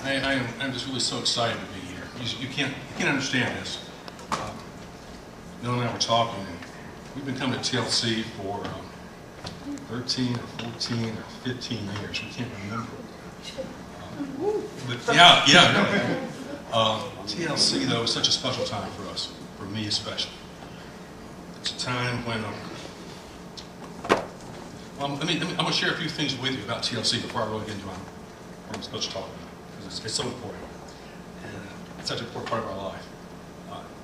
I'm just really so excited to be here. You can't understand this. Noah and I were talking, and we've been coming to TLC for 13 or 14 or 15 years. We can't remember. But yeah. TLC, though, is such a special time for us, for me especially. It's a time when I'm going to share a few things with you about TLC before I really get into what I'm supposed to talk about, because it's so important. And it's such an important part of our life.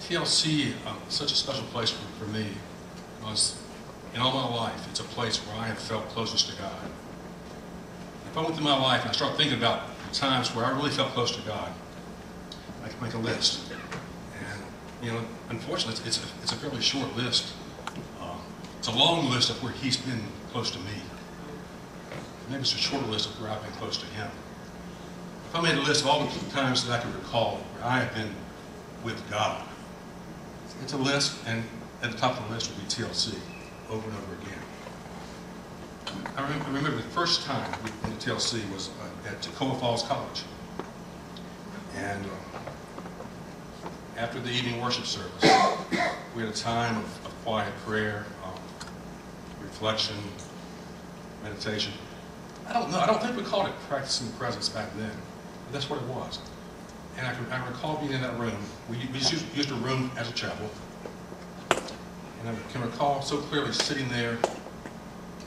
TLC is such a special place for me, because in all my life, it's a place where I have felt closest to God. If I went through my life and I start thinking about the times where I really felt close to God, I can make a list. And, unfortunately, it's a fairly short list. It's a long list of where He's been close to me. Maybe it's a shorter list of where I've been close to Him. If I made a list of all the times that I could recall where I have been with God, it's a list, and at the top of the list would be TLC, over and over again. I remember the first time we went to TLC was at Tacoma Falls College. And after the evening worship service, we had a time of quiet prayer, reflection, meditation. I don't think we called it practicing presence back then, but that's what it was. And I recall being in that room. We used a room as a chapel. And I can recall so clearly sitting there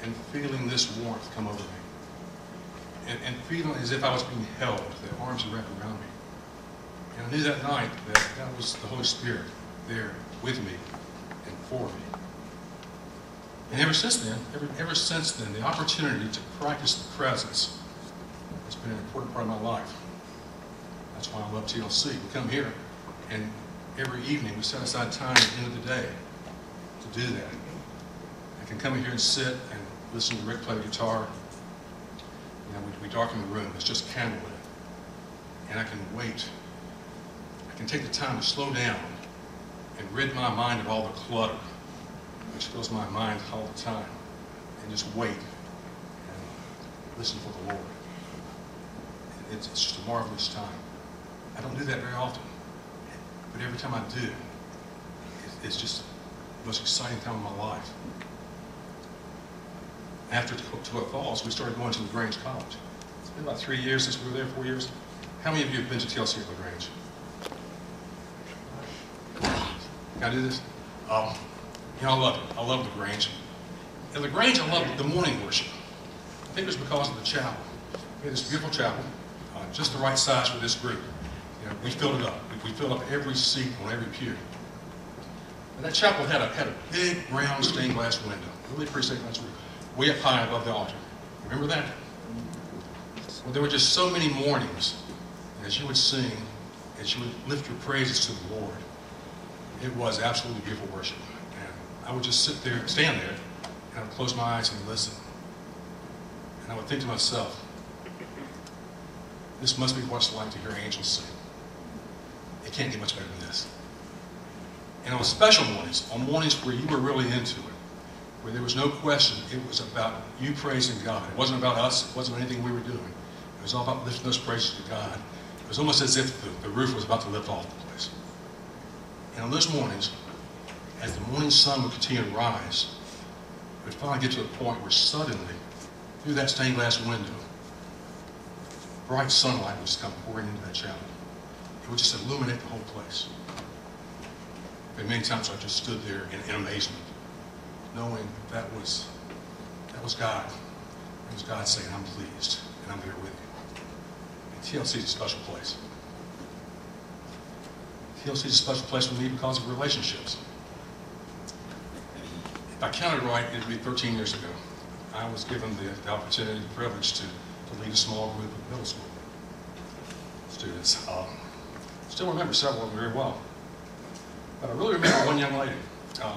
and feeling this warmth come over me. And feeling as if I was being held, the arms wrapped around me. And I knew that night that was the Holy Spirit there with me and for me. And ever since then, the opportunity to practice the presence has been an important part of my life. That's why I love TLC. We come here, and every evening we set aside time at the end of the day to do that. I can come in here and sit and listen to Rick play the guitar. We darken the room. It's just candlelit. And I can wait. I can take the time to slow down and rid my mind of all the clutter which fills my mind all the time, and just wait and listen for the Lord. It's just a marvelous time. I don't do that very often, but every time I do, it's just the most exciting time of my life. After Tacoma Falls, we started going to LaGrange College. It's been about 3 years since we were there, 4 years. How many of you have been to TLC at LaGrange? Can I do this? I love it. I love LaGrange. At LaGrange, I love the morning worship. I think it was because of the chapel. We had this beautiful chapel, just the right size for this group. We filled it up. We filled up every seat on every pew. And that chapel had a big round stained glass window, really pretty stained glass window, way up high above the altar. Remember that? Well, there were just so many mornings, and as you would sing, as you would lift your praises to the Lord, it was absolutely beautiful worship. I would just stand there, and I would close my eyes and listen. And I would think to myself, this must be what it's like to hear angels sing. It can't get much better than this. And on special mornings, on mornings where you were really into it, where there was no question, it was about you praising God. It wasn't about us. It wasn't anything we were doing. It was all about lifting those praises to God. It was almost as if the roof was about to lift off the place. And on those mornings, as the morning sun would continue to rise, it would finally get to a point where suddenly, through that stained glass window, bright sunlight would just come pouring into that chapel. It would just illuminate the whole place. And many times I just stood there in amazement, knowing that was God. It was God saying, I'm pleased, and I'm here with you. And TLC is a special place. TLC is a special place for me because of relationships. If I counted right, it would be 13 years ago. I was given the opportunity, the privilege to lead a small group of middle school students. Still remember several of them very well. But I really remember one young lady. I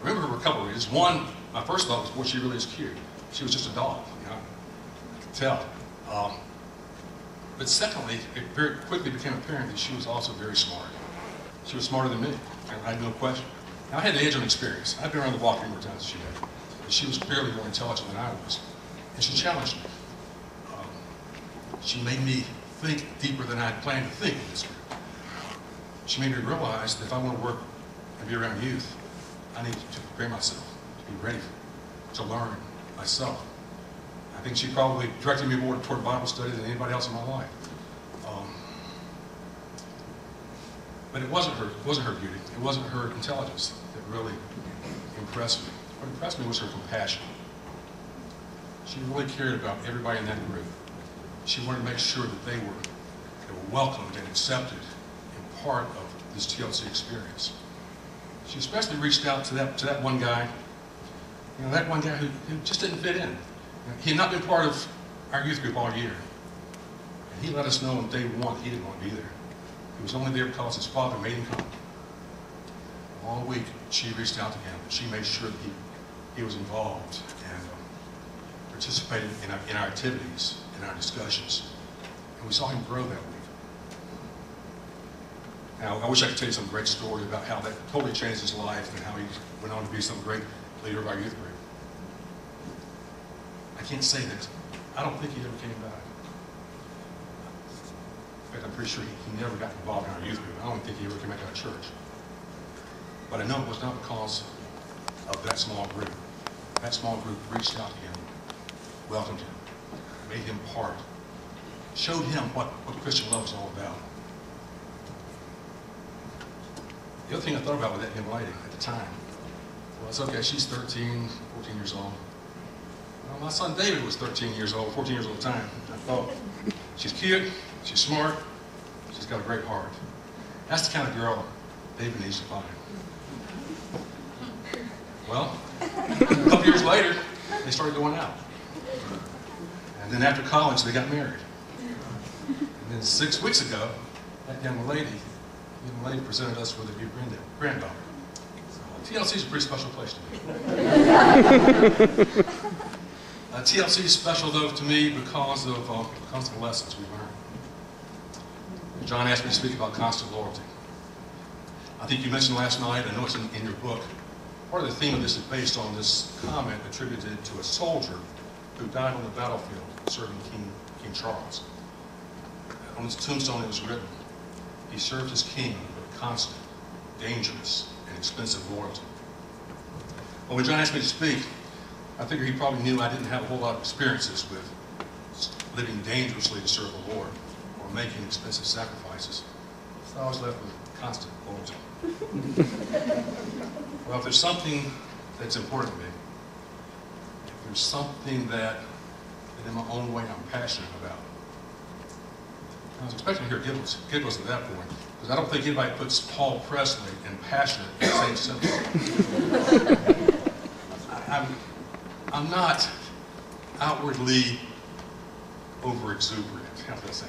remember her for a couple of reasons. One, my first thought was, boy, she really is cute. She was just a doll, I could tell. But secondly, it very quickly became apparent that she was also very smart. She was smarter than me, and I had no question. Now, I had the age of experience. I'd been around the block many more times than she had. But she was clearly more intelligent than I was. And she challenged me. She made me think deeper than I had planned to think in this group. She made me realize that if I want to work and be around youth, I need to prepare myself, to be ready to learn myself. I think she probably directed me more toward Bible study than anybody else in my life. But it wasn't her beauty, it wasn't her intelligence that really impressed me. What impressed me was her compassion. She really cared about everybody in that group. She wanted to make sure that they were welcomed and accepted and part of this TLC experience. She especially reached out to that one guy, that one guy who just didn't fit in. He had not been part of our youth group all year. And he let us know on day one he didn't want to be there. He was only there because his father made him come. All week, she reached out to him. She made sure that he was involved and participated in our activities, in our discussions. And we saw him grow that week. Now, I wish I could tell you some great story about how that totally changed his life and how he went on to be some great leader of our youth group. I can't say that. I don't think he ever came back. In fact, I'm pretty sure he never got involved in our youth group. I don't think he ever came back to our church. But I know it was not because of that small group. That small group reached out to him, welcomed him, made him part, showed him what Christian love is all about. The other thing I thought about with that young lady at the time was, okay, she's 13, 14 years old. Well, my son David was 13 years old, 14 years old at the time. I thought, she's cute, she's smart, she's got a great heart. That's the kind of girl David needs to find. Well, a couple years later, they started going out. And then after college, they got married. And then 6 weeks ago, that young lady presented us with a new granddaughter. So, TLC is a pretty special place to me. TLC is special, though, to me because of the lessons we learned. John asked me to speak about constant loyalty. I think you mentioned last night, I know it's in your book, part of the theme of this is based on this comment attributed to a soldier who died on the battlefield serving King Charles. On his tombstone it was written, he served his king with constant, dangerous, and expensive loyalty. Well, when John asked me to speak, I figured he probably knew I didn't have a whole lot of experiences with living dangerously to serve the Lord or making expensive sacrifices. So I was left with constant loyalty. Well, if there's something that's important to me, if there's something that in my own way I'm passionate about, I was expecting to hear giggles at that point, because I don't think anybody puts Paul Presley and passionate in the same sentence. I'm not outwardly over-exuberant, how do I say?